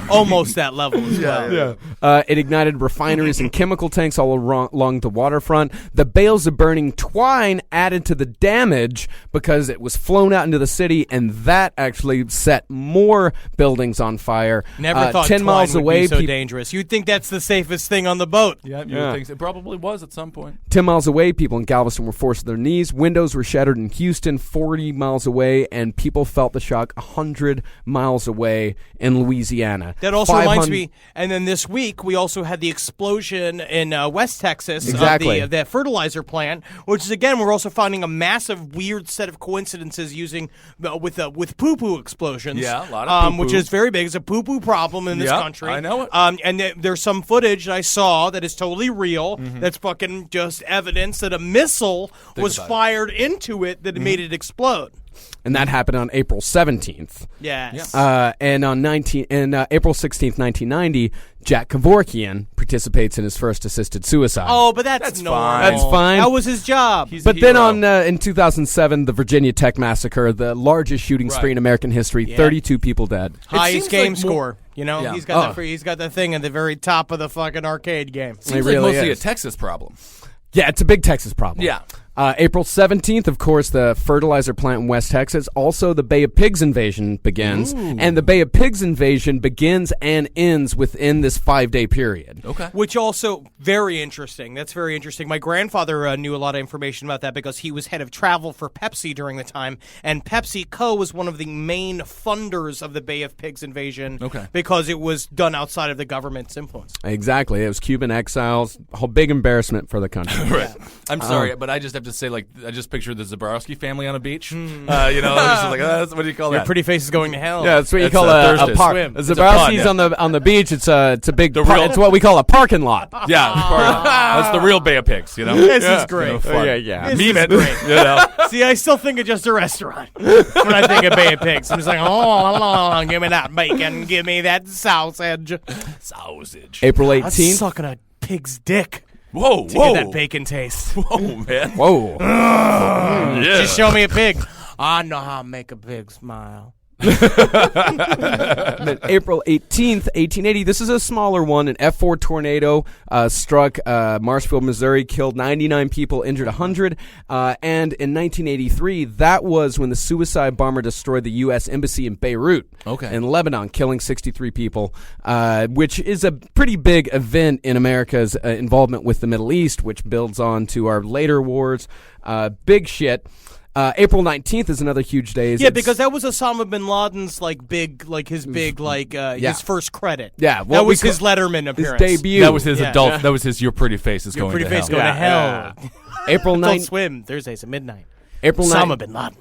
almost that level as well. Yeah. It ignited refineries and chemical tanks all along the waterfront. The bales of burning twine added to the damage because it was flown out into the city, and that actually set more buildings on fire. Never thought 10 twine miles would away, be so dangerous. You'd think that's the safest thing on the boat. Yeah, you would think so. It probably was at some point. 10 miles away, people in Galveston were forced to their knees. Windows were shattered in Houston, 40 miles away, and people felt the shock 100 miles away in Louisiana. That also reminds me, and then this week we also had the explosion in West Texas of the fertilizer plant, which is, again, we're also finding a massive weird set of coincidences using with poo-poo explosions. Yeah, a lot of poo-poo. Which is very big. It's a poo-poo problem in this country. I know it. And there's some footage I saw that is totally real. That's fucking just evidence that a missile was fired into it that made it explode. And that happened on April 17th. Yes. And on April 16th, 1990, Jack Kevorkian participates in his first assisted suicide. Oh, but that's normal. fine. That's fine. That was his job. But then in 2007, the Virginia Tech massacre, the largest shooting spree in American history, 32 people dead. Highest game score. Yeah. He's got he's got that thing at the very top of the fucking arcade game. Seems like mostly a Texas problem. Yeah, it's a big Texas problem. Yeah. April 17th, of course, the fertilizer plant in West Texas. Also, the Bay of Pigs invasion begins. Ooh. And the Bay of Pigs invasion begins and ends within this 5-day period. Okay. Which also, very interesting. That's very interesting. My grandfather knew a lot of information about that because he was head of travel for Pepsi during the time. And PepsiCo was one of the main funders of the Bay of Pigs invasion because it was done outside of the government's influence. Exactly. It was Cuban exiles. A whole big embarrassment for the country. Right. I'm sorry, but I just have to to say like I just pictured the Zabrowski family on a beach. Just like what do you call Your that? pretty face is going to hell. Yeah, that's what you That's call a a Thursday park. swim. It's a Zabrowski's pond, on the beach. It's a big. The It's what we call a parking lot. Yeah, that's the real Bay of Pigs. This is great. Fun. Yeah. This Meme is it. great. See, I still think of just a restaurant when I think of Bay of Pigs. I'm just like, oh, give me that bacon, give me that sausage. April I'm 18th. sucking a pig's dick Whoa, to get that bacon taste. Whoa, man. Whoa. Just show me a pig. I know how to make a pig smile. Then April 18th, 1880. This is a smaller one. An F4 tornado struck Marshfield, Missouri, killed 99 people, injured 100. And in 1983, that was when the suicide bomber destroyed the U.S. Embassy in Beirut, in Lebanon, killing 63 people, which is a pretty big event in America's involvement with the Middle East, which builds on to our later wars. Big shit. April 19th is another huge day. Yeah, because that was Osama bin Laden's his first credit. Yeah, that was his Letterman appearance. His debut. That was his adult. That was his. Your pretty face is going to hell. Your pretty face going to hell. April 9th. Don't swim Thursdays at midnight. April Osama bin Laden.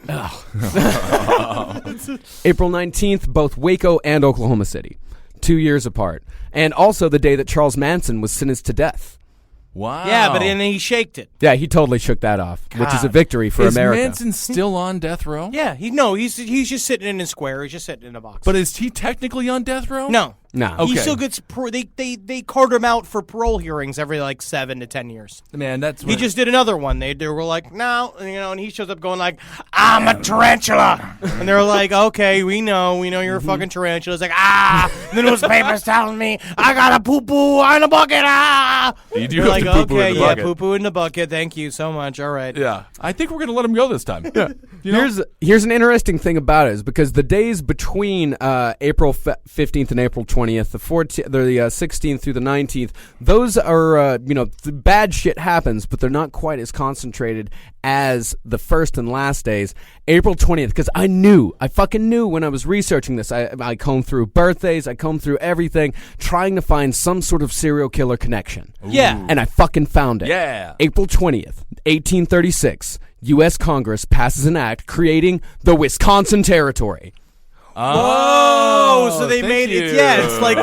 April 19th, both Waco and Oklahoma City, 2 years apart, and also the day that Charles Manson was sentenced to death. Wow. Yeah, but then he shaked it. Yeah, he totally shook that off, which is a God. victory for is America. Manson still on death row? Yeah, he's just sitting in his square. He's just sitting in a box. But is he technically on death row? No. No. Okay. He still gets they cart him out for parole hearings every 7 to 10 years. Man, that's He just did another one. They were like, no, and he shows up going like, I'm a tarantula. And they're like, okay, we know you're a fucking tarantula. It's like, the newspaper's telling me I got a poo-poo in a bucket, You do You're have like, to poo-poo okay, in the yeah, bucket. poo-poo in the bucket. Thank you so much. All right. Yeah. I think we're going to let him go this time. Yeah. Here's an interesting thing about it is because the days between April 15th and April 20th, the 16th through the 19th, those are the bad shit happens, but they're not quite as concentrated as the first and last days. April 20th, because I fucking knew when I was researching this. I combed through birthdays, I combed through everything, trying to find some sort of serial killer connection. Yeah. And I fucking found it. Yeah. April 20th, 1836, U.S. Congress passes an act creating the Wisconsin Territory. Oh, so they thank made you. it. Yeah, it's like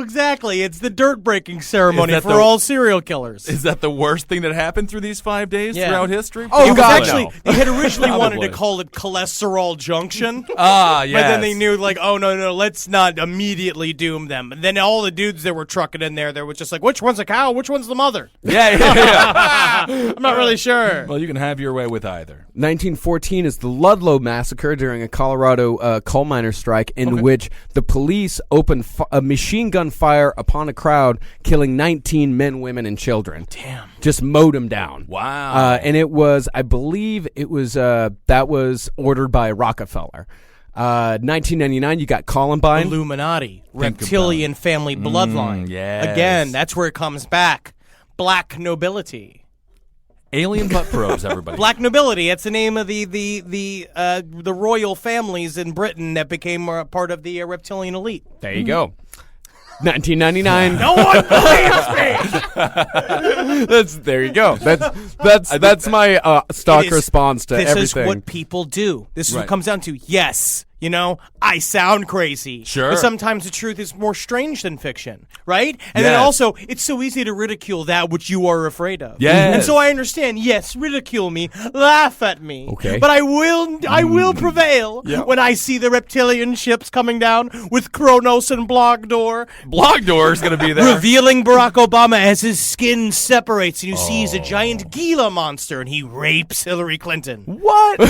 exactly. It's the dirt breaking ceremony that for the- all serial killers. Is that the worst thing that happened through these 5 days Yeah. throughout history? Oh, It was God, actually, no. they had originally wanted to Probably. call it Cholesterol Junction. Yes. But then they knew, like, oh, no, let's not immediately doom them. And then all the dudes that were trucking in there was just like, which one's a cow? Which one's the mother? Yeah. I'm not really sure. Well, you can have your way with either. 1914 is the Ludlow Massacre during a Colorado coal miner strike in which the police opened a machine gun fire upon a crowd, killing 19 men, women, and children. Damn. Just mowed them down. Wow. And it was, I believe it was, that was ordered by Rockefeller. 1999, you got Columbine. Illuminati. Reptilian family bloodline. yes. Again, that's where it comes back. Black nobility. Alien butt probes, everybody. Black nobility. That's the name of the royal families in Britain that became part of the reptilian elite. There you go. 1999. No one believes me. There you go. That's my stock response to everything. This is what people do. This is what Right. it comes down to. Yes, I sound crazy. Sure. But sometimes the truth is more strange than fiction, right? And then Yes. also, it's so easy to ridicule that which you are afraid of. Yes. And so I understand, yes, ridicule me, laugh at me. Okay. But I will prevail when I see the reptilian ships coming down with Kronos and Blogdor. Blogdor is going to be there. Revealing Barack Obama as his skin separates and you see he's a giant Gila monster and he rapes Hillary Clinton. What?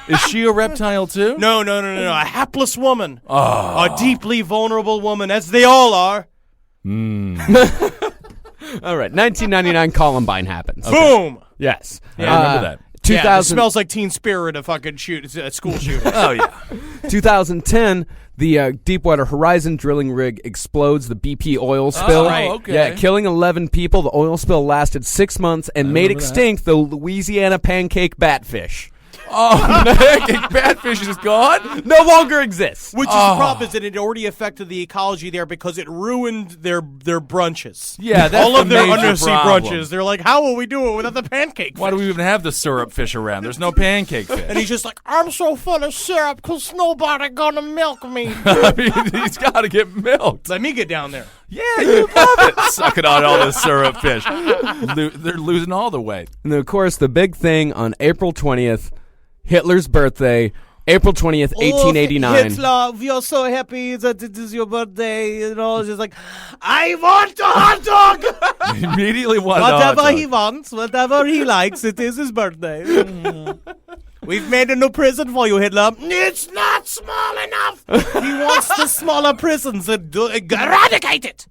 Is she a reptile too? No. A hapless woman. A deeply vulnerable woman, as they all are. All right, 1999 Columbine happens. Boom! Yes. I remember that. 2000, Yeah, it smells like Teen Spirit, a fucking school shooting. Oh, yeah. 2010, the Deepwater Horizon drilling rig explodes, the BP oil spill. right. Okay. Yeah, killing 11 people. The oil spill lasted 6 months and made remember that. extinct the Louisiana pancake batfish. Oh, the pancake batfish is gone? No longer exists. Which is the problem is that it already affected the ecology there because it ruined their brunches. Yeah, that's all of the their major undersea problem. brunches. They're like, how will we do it without the pancake Why do we even have the syrup fish around? There's no pancake fish. And he's just like, I'm so full of syrup because nobody gonna milk me. I mean, he's got to get milked. Let me get down there. Yeah, you love it. Sucking on all this syrup fish. They're losing all the weight. And of course, the big thing on April 20th, Hitler's birthday, April 20th, 1889. Hitler, we are so happy that it is your birthday. You know, it's just like, I want a hot dog. Immediately wanted Whatever a hot dog. he wants, whatever he likes, it is his birthday. We've made a new prison for you, Hitler. It's not small enough. He wants the smaller prisons and eradicate it.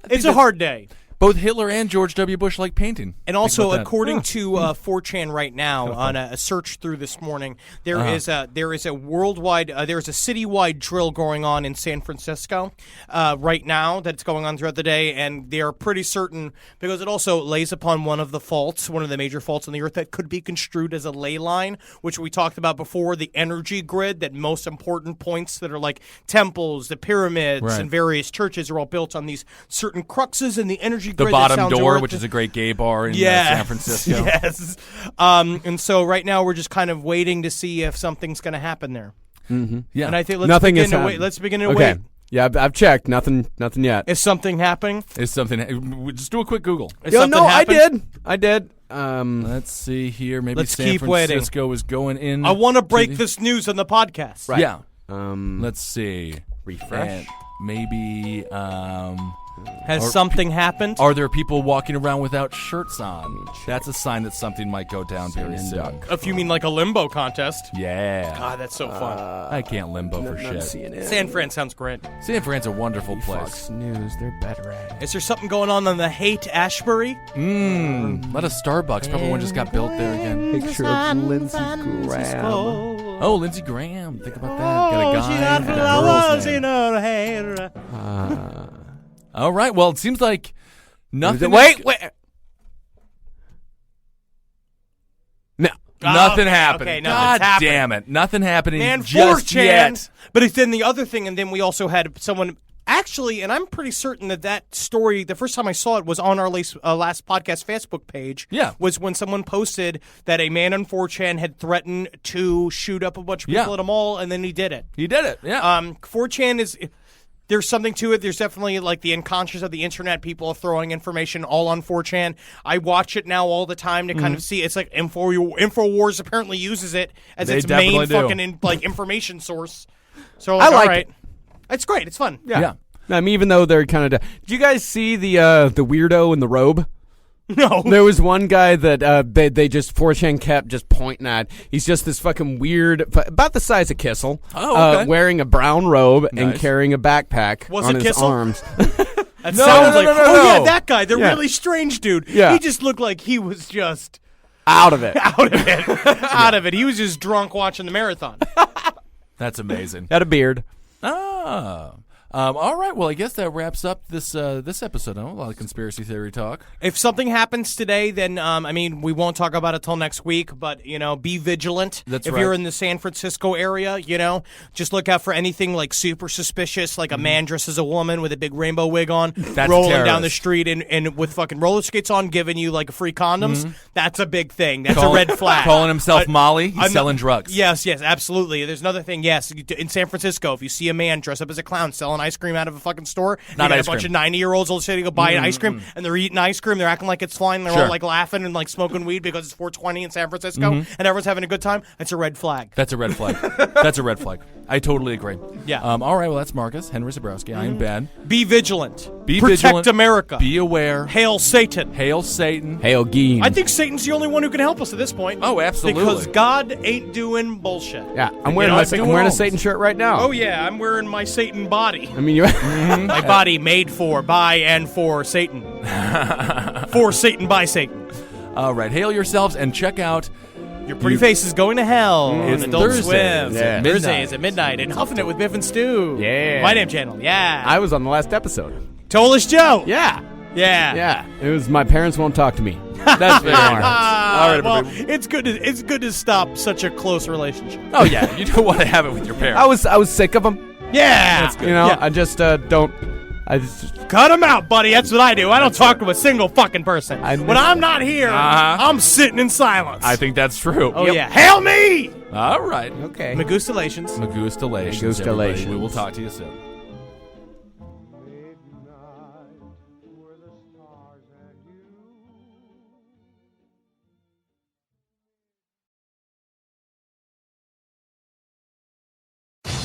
It's a hard day. Both Hitler and George W. Bush like painting. And also, that. according to 4chan right now, on a search through this morning, there is a worldwide, there is a citywide drill going on in San Francisco right now that's going on throughout the day, and they are pretty certain because it also lays upon one of the major faults on the Earth that could be construed as a ley line, which we talked about before, the energy grid, that most important points that are like temples, the pyramids, and various churches are all built on these certain cruxes in the energy The grid. Bottom Door, which is a great gay bar in San Francisco. Yes. And so right now we're just kind of waiting to see if something's going to happen there. Mm-hmm. Yeah. And I think Nothing begin has to wait. Let's begin to Okay. wait. Yeah, I've checked. Nothing yet. Is something happening? Is something? Just do a quick Google. Is something happening? I did. Let's see here. Maybe Let's San keep waiting. Francisco is going in. I want to break this news on the podcast. Right. Yeah. Let's Let's see. refresh. And maybe. Has something happened? Are there people walking around without shirts on? That's a sign that something might go down very soon. If you mean like a limbo contest. Yeah. God, that's so fun. I can't limbo for shit. San Fran sounds great. San Fran's a wonderful place. Fox News, they're better at it. Is there something going on the Haight Ashbury? A lot of Starbucks. Probably one just got built there again. Picture of Lindsey Graham. Oh, Lindsey Graham. Think about that. Got a guy she got and a flowers girl's name. in her hair. All right. Well, it seems like nothing. Wait. No. Nothing Okay, happened. okay, God nothing's happening. damn it. Nothing happening Man, just 4chan. yet. But it's then the other thing, and then we also had someone actually, and I'm pretty certain that story, the first time I saw it was on our last podcast Facebook page. Yeah. Was when someone posted that a man on 4chan had threatened to shoot up a bunch of people Yeah. at a mall, and then he did it. He did it. Yeah. 4chan is. There's something to it. There's definitely like the unconscious of the internet. People are throwing information all on 4chan. I watch it now all the time to kind of see. It's like InfoWars apparently uses it as They its main definitely do. fucking information source. So I all like right. it. It's great. It's fun. yeah. I mean, even though they're kind of. Did you guys see the weirdo in the robe? No. There was one guy that they just 4chan kept just pointing at. He's just this fucking weird, about the size of Kissel, okay. wearing a brown robe and Nice. carrying a backpack Was on it his Kissel? arms. That No, sounds no, like no, no, oh yeah, no. that guy, the Yeah. really strange dude. Yeah. He just looked like he was just Out of it. out of it. Out of it. He was just drunk watching the marathon. That's amazing. Had a beard. All right. Well, I guess that wraps up this episode. A lot of conspiracy theory talk. If something happens today, then I mean, we won't talk about it till next week. But be vigilant. That's if right. you're in the San Francisco area, just look out for anything like super suspicious, like a man dressed as a woman with a big rainbow wig on, That's a rolling down terrorist. the street and with fucking roller skates on, giving you like free condoms. That's a big thing. That's Call- a red flag. Calling himself Uh, Molly. He's I'm selling not- drugs. Yes, absolutely. There's another thing. Yes, in San Francisco, if you see a man dressed up as a clown selling ice cream out of a fucking store, Not you got ice a bunch cream. of 90-year-olds all sitting to go buy an ice cream, and they're eating ice cream. They're acting like it's fine. They're Sure. all like laughing and like smoking weed because it's 420 in San Francisco, and everyone's having a good time. It's a red flag. That's a red flag. That's a red flag. I totally agree. Yeah. All right. Well, that's Marcus Henry Zabrowski. I am Ben. Be vigilant. Be Protect vigilant. America. Be aware. Hail Satan. Hail Satan. Hail Geen. I think Satan's the only one who can help us at this point. Oh, absolutely. Because God ain't doing bullshit. Yeah, I'm wearing a Satan shirt right now. Oh yeah, I'm wearing my Satan body. I mean, you. My body made for, by, and for Satan. For Satan, by Satan. All right. Hail yourselves and check out. Your pretty face is going to hell. It's on Adult Thursday. Swim. Yeah. Thursdays at midnight and Huffing It with Biff and Stu. Yeah. My name channel. Yeah. I was on the last episode. Tolish Joe. Yeah. Yeah. Yeah. It was My Parents Won't Talk to Me. That's very smart. All right, well, everybody. it's good to stop such a close relationship. Oh yeah, you don't want to have it with your parents. I was sick of them. Yeah, That's good. You know, Yeah. I just don't. I just cut him out, buddy. That's what I do. I don't talk to a single fucking person. When I'm not here, I'm sitting in silence. I think that's true. Oh yeah, hail me! All right. okay. Magustalations, Magustalations. everybody. We will talk to you soon.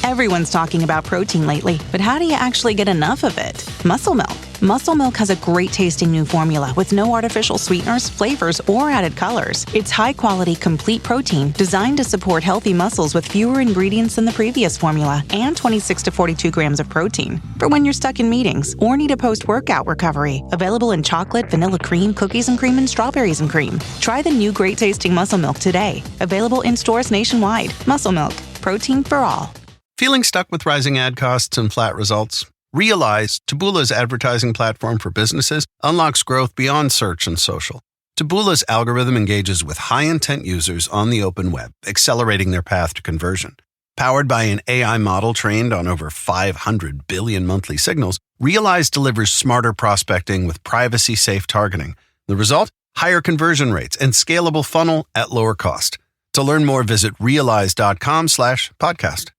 Everyone's talking about protein lately, but how do you actually get enough of it? Muscle Milk. Muscle Milk has a great tasting new formula with no artificial sweeteners, flavors, or added colors. It's high quality, complete protein designed to support healthy muscles with fewer ingredients than the previous formula and 26 to 42 grams of protein. For when you're stuck in meetings or need a post-workout recovery. Available in chocolate, vanilla cream, cookies and cream, and strawberries and cream. Try the new great tasting Muscle Milk today. Available in stores nationwide. Muscle Milk. Protein for all. Feeling stuck with rising ad costs and flat results? Realize Taboola's advertising platform for businesses unlocks growth beyond search and social. Taboola's algorithm engages with high-intent users on the open web, accelerating their path to conversion. Powered by an AI model trained on over 500 billion monthly signals, Realize delivers smarter prospecting with privacy-safe targeting. The result? Higher conversion rates and scalable funnel at lower cost. To learn more, visit realize.com/podcast.